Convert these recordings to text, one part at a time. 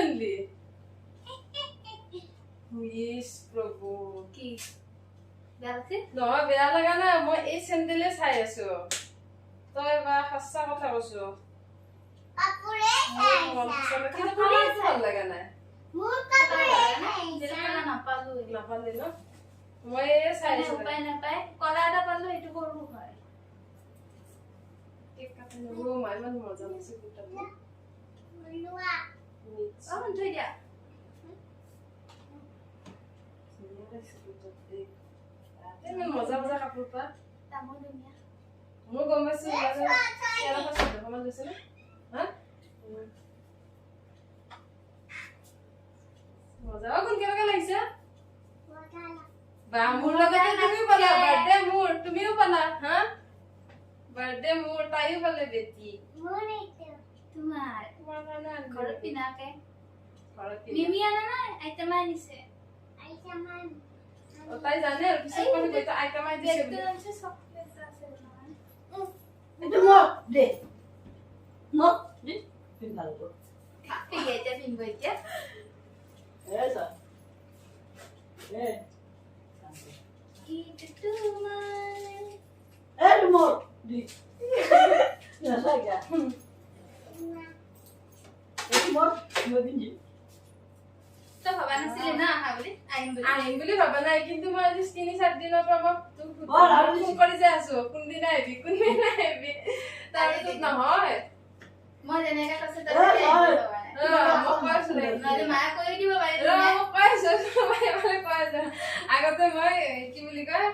আনলি is প্রভু কি বেলকে নহয় বেয়া লাগা না মই এই চেন্ডেলে চাই আছো তই বা সঁচা কথা কৈছো কাপোৰে কিন্তু তোমাৰ ভাল লাগা নাই মোৰ কাপোৰে যেটা নাপালো নাপালে ন মই চাই আছো উপায় নাপায় কলা এটা পালো এটো কৰো হয় কেক কাটিলো মাই মান মজা লাগিছে কুটাটো মনুয়া থৈ দিয়া মজা মজা কাপোৰ পা তামো দুনিয়া মই গম পাইছো ইয়াৰ পাছত কমান লৈছে না হা মজা কোন কেনেকা লাগিছে বা মোৰ লগতে তুমিও পালা বাৰ্থডে মোৰ তুমিও পালা হা বাৰ্থডে মোৰ তাইও পালে বেটি মোৰ এইটো তোমাৰ তোমাৰ কাৰণে ঘৰত পিনাকে ঘৰত মিমি আনা নাই আইটেম আনিছে আইটামান ও তাই জানে আর পিছে কোনে কইতো আইটেম আই দিছে দেখতে আছে চকলেট আছে নহয় এটা মত দে পিন্ধালো ঠিক আছে পিনবো এতিয়া এসা এ কি তোমার এর মত দি না লাগা এর মত মবিনি তো ভাবা নাছিলে না আহা বলি আহিম বুলি ভাবা নাই কিন্তু মই আজি 3-4 দিনৰ পৰা মই তোক ফোন কৰি যে আছো কোন দিন আহিবি তাৰপিছত নহয় মই যেনেকা কৈছে তাতে মই কৈছো নহলে মায়ে কৈ দিব পাৰিলে আগতে মই কি বুলি কয়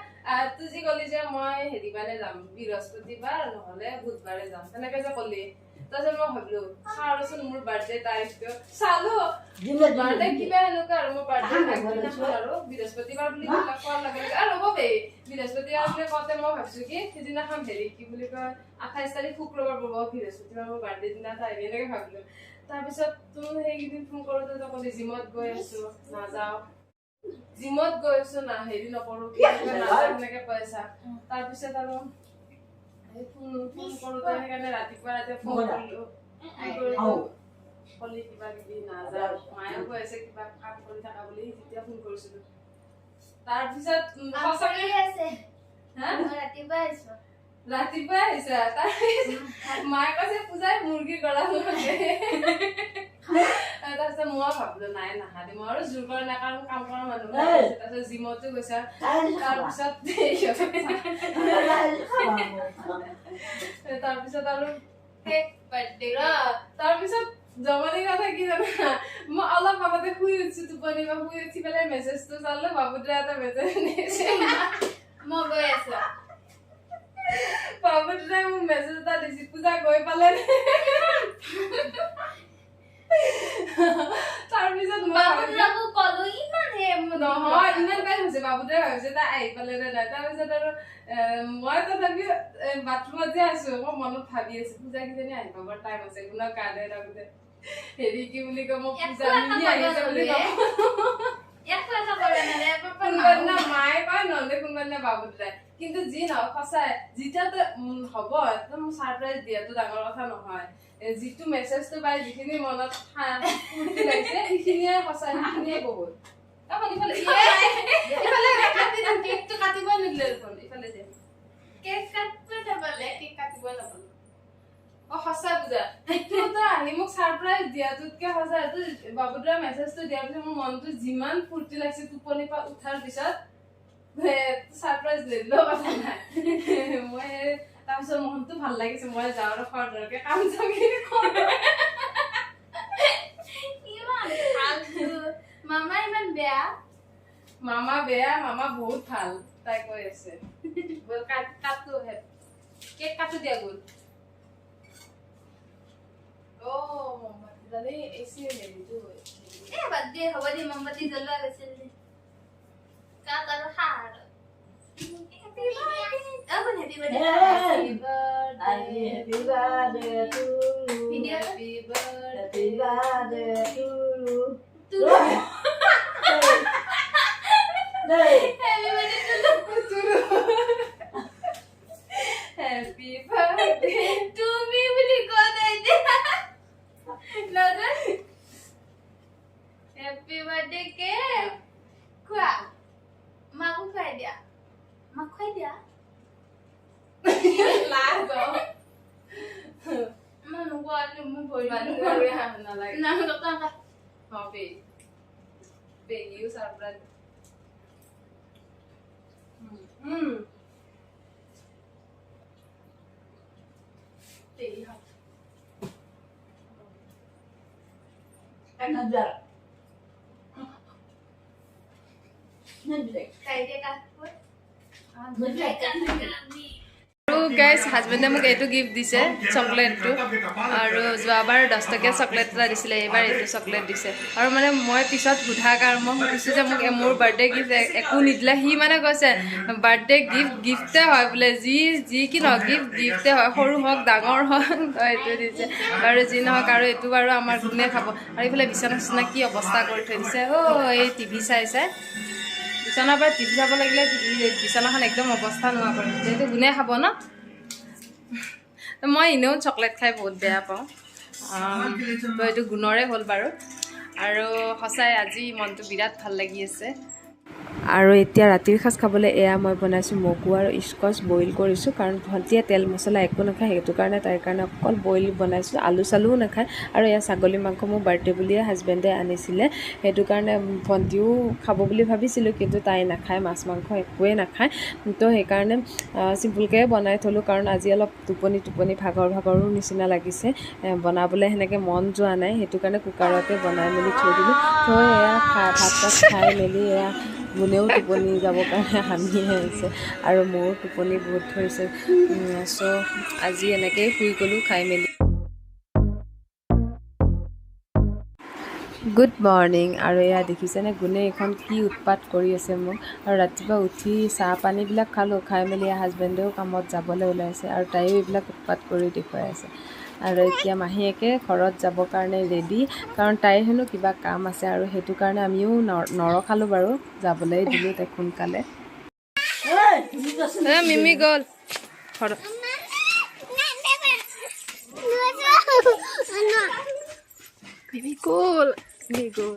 তুই যি কলি যে মই হেৰিবাৰে যাম বৃহস্পতিবাৰ নহলে বুধবাৰে যাম তেনেকে যে কলি তাৰপিছত মই ভাবিলো চাৰচোন মোৰ বাৰ্থডে তাৰিখটো চালো বাৰ্থডে কিবা এনেকুৱা আৰু মোৰ বাৰ্থডে আৰু বৃহস্পতিবাৰ বুলি কোৱাৰ লগে লগে আৰু হ'ব বে বৃহস্পতিবাৰ বুলি কওঁতে মই ভাবিছো কি সিদিনাখন হেৰি কি বুলি কয় 28 তাৰিখ শুক্ৰবাৰ পৰব বৃহস্পতিবাৰ মোৰ বাৰ্থডে দিনা তাই এনেকে ভাবিলো তাৰপিছত তুমি সেইদিন ফোন কৰোতে তো কলি জিমত গৈ আছো নাযাও জিমত গৈ আছো না হেৰি নকৰো কি এনেকে পইচা তাৰপিছত আৰু ফোন কৰোতে সেইকাৰণে ৰাতিপুৱা ফোন কৰিলো কলি কিবা কিবি নাযাও মায়ে কৈ আছে কিবা কাম কৰি থাকা বুলি তেতিয়া ফোন কৰিছিলো তাৰপিছত সঁচাকৈ আছে হা ৰাতিপুৱা আহিছো ৰাতিপুৱা আহিছা তাৰপিছত মায়ে কৈছে পূজাই মুৰ্গী গড়াল তাৰপিছত মই ভাবিলো নাই নাহাদি মই আৰু জোৰ কৰা নাই কাৰণ কাম কৰা মানুহ তাৰপিছত জিমতো গৈছা তাৰপিছত আৰু কেক বাৰ্থডে তাৰপিছত জমনি কথা কি জানা মই অলপ আগতে শুই উঠিছো টোপনি বা শুই উঠি পেলাই মেছেজটো চালো বাবুদ্ৰা এটা মেছেজ দিছে মই গৈ আছো বাবুদ্ৰাই মোক মেছেজ এটা দিছে পূজা গৈ পালে তাৰপিছত বাবুদ্ৰাকো কলো ইমান হে নহয় ইমান টাইম হৈছে বাবুদ্ৰাই ভাবিছে তাই আহি পালে নে নাই তাৰপিছত আৰু মই তথাপিও বাথৰুমত যে আছো মই মনত ভাবি আছো পূজা কিজনী আহি পাবৰ টাইম আছে কোনোবা কান্দে থাকোতে হেৰি কি বুলি কয় মই পূজা মিনি আহিছে বুলি কোনোবা মায়ে কয় নহলে কোনোবা বাবুদ্ৰাই কিন্তু যি নহওক সঁচাই যেতিয়া হ'ব একদম ছাৰপ্ৰাইজ দিয়াটো ডাঙৰ কথা নহয় যিটো মেছেজটো পাই যিখিনি মনত ফূৰ্তি লাগিছে সেইখিনিয়ে সঁচাই সেইখিনিয়ে বহুত কেকটো কাটিবই নিদিলে দেখোন ইফালে যে কেক কাটবই নাপালে কেক কাটিবই নাপালো সঁচা পূজা সেইটোতো আহি মোক ছাৰপ্ৰাইজ দিয়াটোতকে সঁচা এইটো বাবুদ্ৰাৰ মেছেজটো দিয়াৰ পিছত মোৰ মনটো যিমান ফূৰ্তি লাগিছে টোপনিৰ পৰা উঠাৰ পিছত ছাৰপ্ৰাইজ দিলেও কথা নাই মই তাৰপিছত মনটো ভাল লাগিছে মই যাওঁ আৰু খোৱাৰ দৰকে কাম চামি মামা ইমান বেয়া মামা বেয়া মামা বহুত ভাল তাই কৈ আছে কাটো কেক কাটো দিয়া গ'ল মমবাতি দালি এসি হেৰিটো বাদ দিয়ে হ'ব দি মমবাতি জ্বলোৱা গৈছিল কাট আৰু হাড় Happy birthday. Happy birthday to you. Video Happy birthday to you. Happy birthday to me বুলি কৈ দে নালাগে না কথা কথা হবে বেগিও সারপ্রাইজ বেগি হাত Another. Neglect. কাই দে কাট কর Neglect. আৰু গাইজ হাজবেণ্ডে মোক এইটো গিফ্ট দিছে চকলেটটো আৰু যোৱাবাৰ 10 টকীয়া চকলেট এটা দিছিলে এইবাৰ এইটো চকলেট দিছে আৰু মানে মই পিছত সোধাৰ কাৰণ মই সুধিছোঁ যে মোক মোৰ বাৰ্থডে গিফ্ট একো নিদিলে সি মানে কৈছে বাৰ্থডে গিফ্টে হয় বোলে যি কি নহওক গিফ্টে হয় সৰু হওক ডাঙৰ হওক এইটো দিছে বাৰু যি নহওক আৰু এইটো বাৰু আমাৰ কোনে খাব আৰু এইফালে বিচনা চিচনা কি অৱস্থা কৰি থৈ দিছে এই টিভি চাইছে বিচনাৰ পৰা টিভি চাব লাগিলে বিচনাখন একদম অৱস্থা নোহোৱা কৰে যিহেতু কোনে খাব ন মই এনেও চকলেট খাই বহুত বেয়া পাওঁ তো এইটো গুণৰে হ'ল বাৰু আৰু সঁচাই আজি মনটো বিৰাট ভাল লাগি আছে আৰু এতিয়া ৰাতিৰ সাজ খাবলৈ এয়া মই বনাইছোঁ মগু আৰু স্কচ বইল কৰিছোঁ কাৰণ ভণ্টিয়ে তেল মছলা একো নাখায় সেইটো কাৰণে তাইৰ কাৰণে অকল বইল বনাইছোঁ আলু চালুও নাখায় আৰু এয়া ছাগলী মাংস মোৰ বাৰ্থডে বুলিয়ে হাজবেণ্ডে আনিছিলে সেইটো কাৰণে ভণ্টিও খাব বুলি ভাবিছিলোঁ কিন্তু তাই নাখায় মাছ মাংস একোৱে নাখায় তো সেইকাৰণে চিম্পুলকৈ বনাই থ'লোঁ কাৰণ আজি অলপ টোপনি ভাগৰো নিচিনা লাগিছে বনাবলৈ সেনেকৈ মন যোৱা নাই সেইটো কাৰণে কুকাৰতে বনাই মেলি থৈ দিলোঁ তো এয়া ভাত চাত খাই মেলি এয়া গুণেও টোপনি যাবৰ কাৰণে হামিহে আহিছে আৰু মোৰো টোপনি বহুত ধৰিছে চ' আজি এনেকৈয়ে শুই গ'লোঁ খাই মেলি গুড মৰ্ণিং আৰু এয়া দেখিছেনে গুণে এইখন কি উৎপাত কৰি আছে মোক আৰু ৰাতিপুৱা উঠি চাহ পানীবিলাক খালোঁ খাই মেলি হাজবেণ্ডেও কামত যাবলৈ ওলাইছে আৰু তাইও এইবিলাক উৎপাত কৰি দেখুৱাই আছে আৰু এতিয়া মাহীয়েকে ঘৰত যাবৰ কাৰণে ৰেডি কাৰণ তাইৰ হেনো কিবা কাম আছে আৰু সেইটো কাৰণে আমিও নৰখালোঁ বাৰু যাবলৈ দিলোঁ তাইক সোনকালে Hey, you just মিমি গ'ল ঘৰত মিমি গ'ল